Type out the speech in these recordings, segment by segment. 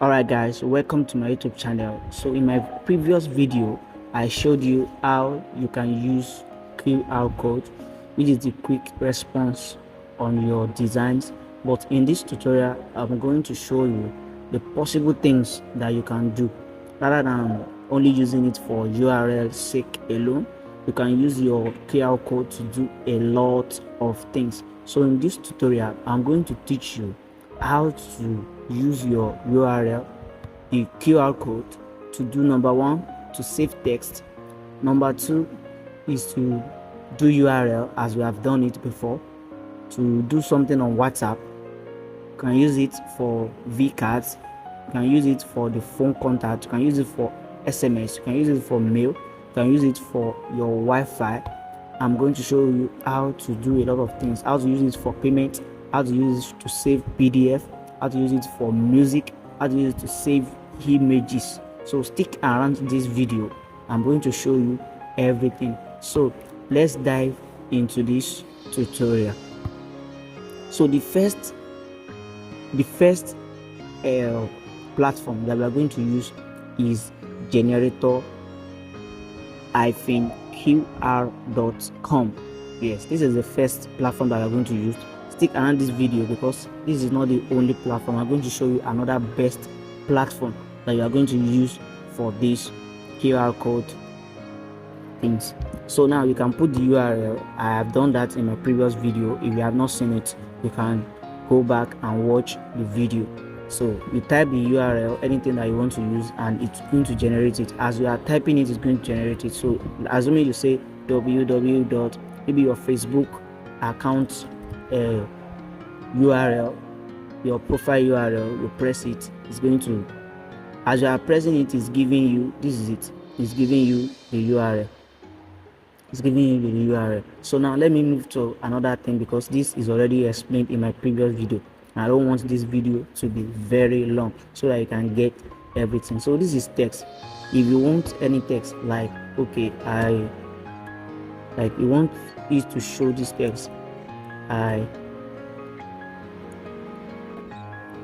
Alright guys, welcome to my YouTube channel. So in my previous video I showed you how you can use QR code, which is the quick response on your designs. But in this tutorial I'm going to show you the possible things that you can do. Rather than only using it for URL sake alone, you can use your QR code to do a lot of things. So in this tutorial I'm going to teach you how to use your URL, the QR code, to do number one, to save text. Number two is to do URL as we have done it before. To do something on WhatsApp, you can use it for vCards, you can use it for the phone contact, you can use it for SMS, you can use it for mail, you can use it for your Wi-Fi. I'm going to show you how to do a lot of things, how to use it for payment, how to use it to save PDF, how to use it for music, how to use it to save images. So stick around this video. I'm going to show you everything. So let's dive into this tutorial. So the first platform that we are going to use is generator-qr.com. Yes, this is the first platform that we are going to use. Stick around this video because this is not the only platform. I'm going to show you another best platform that you are going to use for this QR code things. So now you can put the URL. I have done that in my previous video. If you have not seen it, you can go back and watch the video. So you type the URL, anything that you want to use, and it's going to generate it. As you are typing it, it's going to generate it. So assuming you say www. maybe your Facebook account URL, your profile URL, you press it, it's going to, as you are pressing it, it's giving you, this is it, it's giving you the URL. It's giving you the URL. So now let me move to another thing because this is already explained in my previous video. I don't want this video to be very long so that you can get everything. So this is text. If you want any text, like okay, you want it to show this text, if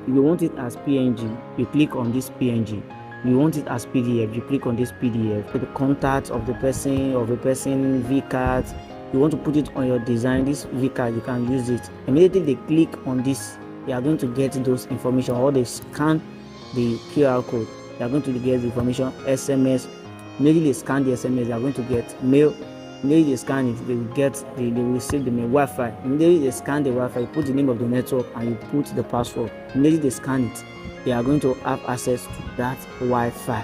you want it as PNG, you click on this PNG. You want it as PDF, you click on this PDF. For the contact of the person, vCard, you want to put it on your design, this vCard, you can use it. Immediately they click on this, they are going to get those information, or they scan the QR code, they are going to get the information. SMS, immediately they scan the SMS, they are going to get mail. Immediately they scan it, they will receive the mail. Wi-Fi, immediately they scan the Wi-Fi, you put the name of the network and you put the password. Immediately they scan it, they are going to have access to that Wi-Fi.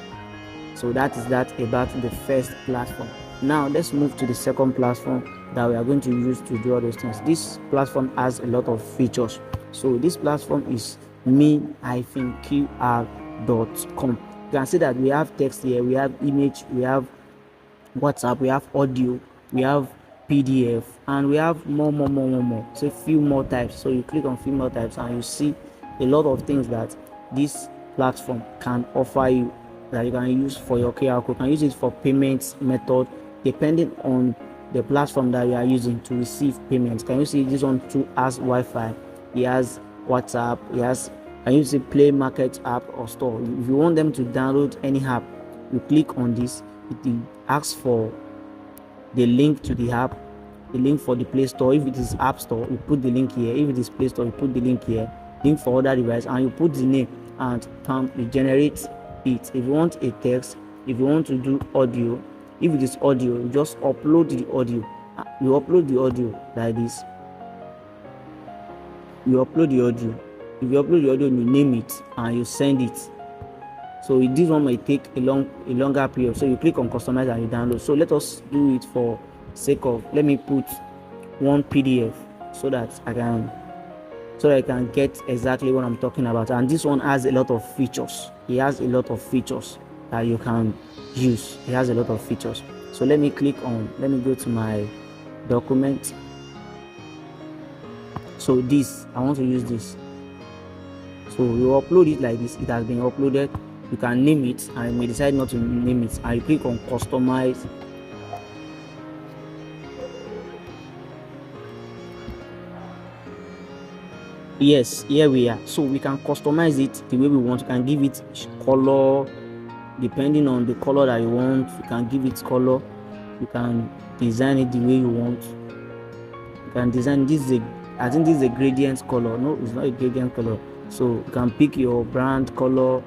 So that is that about the first platform. Now let's move to the second platform that we are going to use to do all those things. This platform has a lot of features. So this platform is me-qr.com. You can see that we have text here, we have image, we have WhatsApp, we have audio, we have PDF, and we have more. So a few more types. So you click on few more types and you see a lot of things that this platform can offer you that you can use for your QR code. You can use it for payments method depending on the platform that you are using to receive payments. Can you see this one too has Wi-Fi, it has WhatsApp, it has, can you see Play Market app or store. If you want them to download any app, you click on this, it asks for the link to the app, the link for the Play Store. If it is App Store, you put the link here. If it is Play Store, you put the link here, link for other device, and you put the name, and you generate it. If you want a text, if you want to do audio, if it is audio, you just upload the audio. You upload the audio like this. You upload the audio. If you upload the audio, you name it and you send it. So this one might take a longer period. So you click on customize and you download. So let us do it for sake of, let me put one PDF so that I can get exactly what I'm talking about. And this one has a lot of features. It has a lot of features that you can use. It has a lot of features. So let me go to my document. So this, I want to use this. So you upload it like this. It has been uploaded. You can name it, and you may decide not to name it, and you click on customize. Yes, here we are. So we can customize it the way we want. You can give it color depending on the color that you want. You can give it color. You can design it the way you want. You can design this is a, I think this is a gradient color. No, it's not a gradient color. So you can pick your brand color,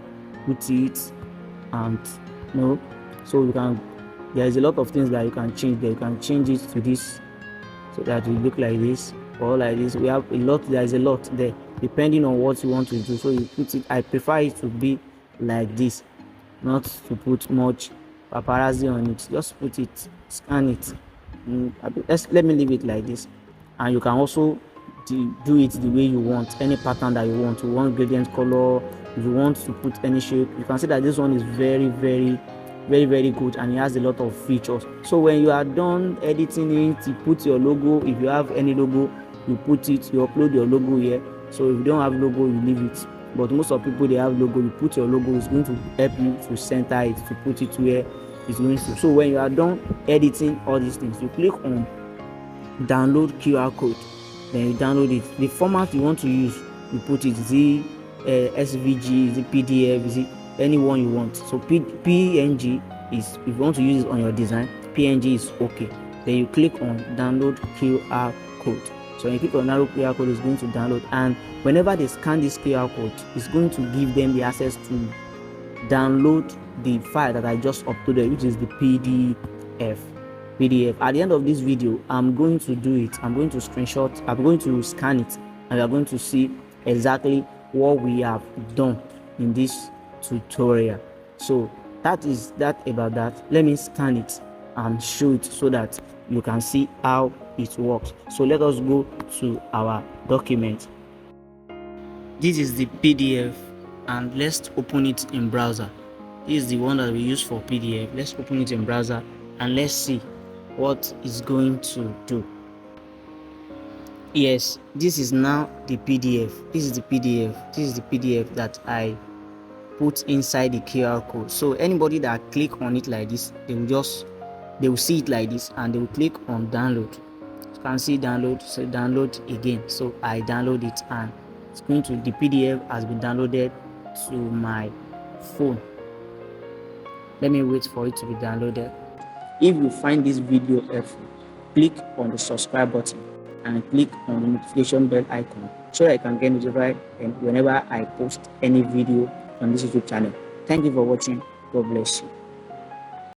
put it, and so you can, there is a lot of things that you can change there. You can change it to this so that it will look like this or like this. We have a lot, there is a lot there depending on what you want to do. So you put it, I prefer it to be like this, not to put much paparazzi on it. Just put it, scan it. Let me leave it like this. And you can also do it the way you want, any pattern that you want. You want gradient color, if you want to put any shape, you can see that this one is very very good, and it has a lot of features. So when you are done editing it, you put your logo. If you have any logo, you put it, you upload your logo here. So if you don't have logo, you leave it. But most of people, they have logo. You put your logo, it's going to help you to center it, to put it where it's going to. So when you are done editing all these things, you click on download QR code, then you download it. The format you want to use, you put it, SVG, is it PDF, is it anyone you want. So PNG is, if you want to use it on your design, PNG is okay. Then you click on download QR code. So when you click on download QR code, it's going to download, and whenever they scan this QR code, it's going to give them the access to download the file that I just uploaded, which is the PDF. At the end of this video, I'm going to do it. I'm going to screenshot, I'm going to scan it, and we are going to see exactly what we have done in this tutorial. So that is that about that. Let me scan it and show it so that you can see how it works. So let us go to our document. This is the PDF, and let's open it in browser. This is the one that we use for PDF. Let's open it in browser and let's see what it's going to do. Yes, this is now the PDF. This is the PDF. This is the PDF that I put inside the QR code. So anybody that click on it like this, they will see it like this, and they will click on download. You can see download, so download again. So I download it, and it's going to, the PDF has been downloaded to my phone. Let me wait for it to be downloaded. If you find this video helpful, click on the subscribe button and click on the notification bell icon so that I can get notified whenever I post any video on this YouTube channel. Thank you for watching. God bless you.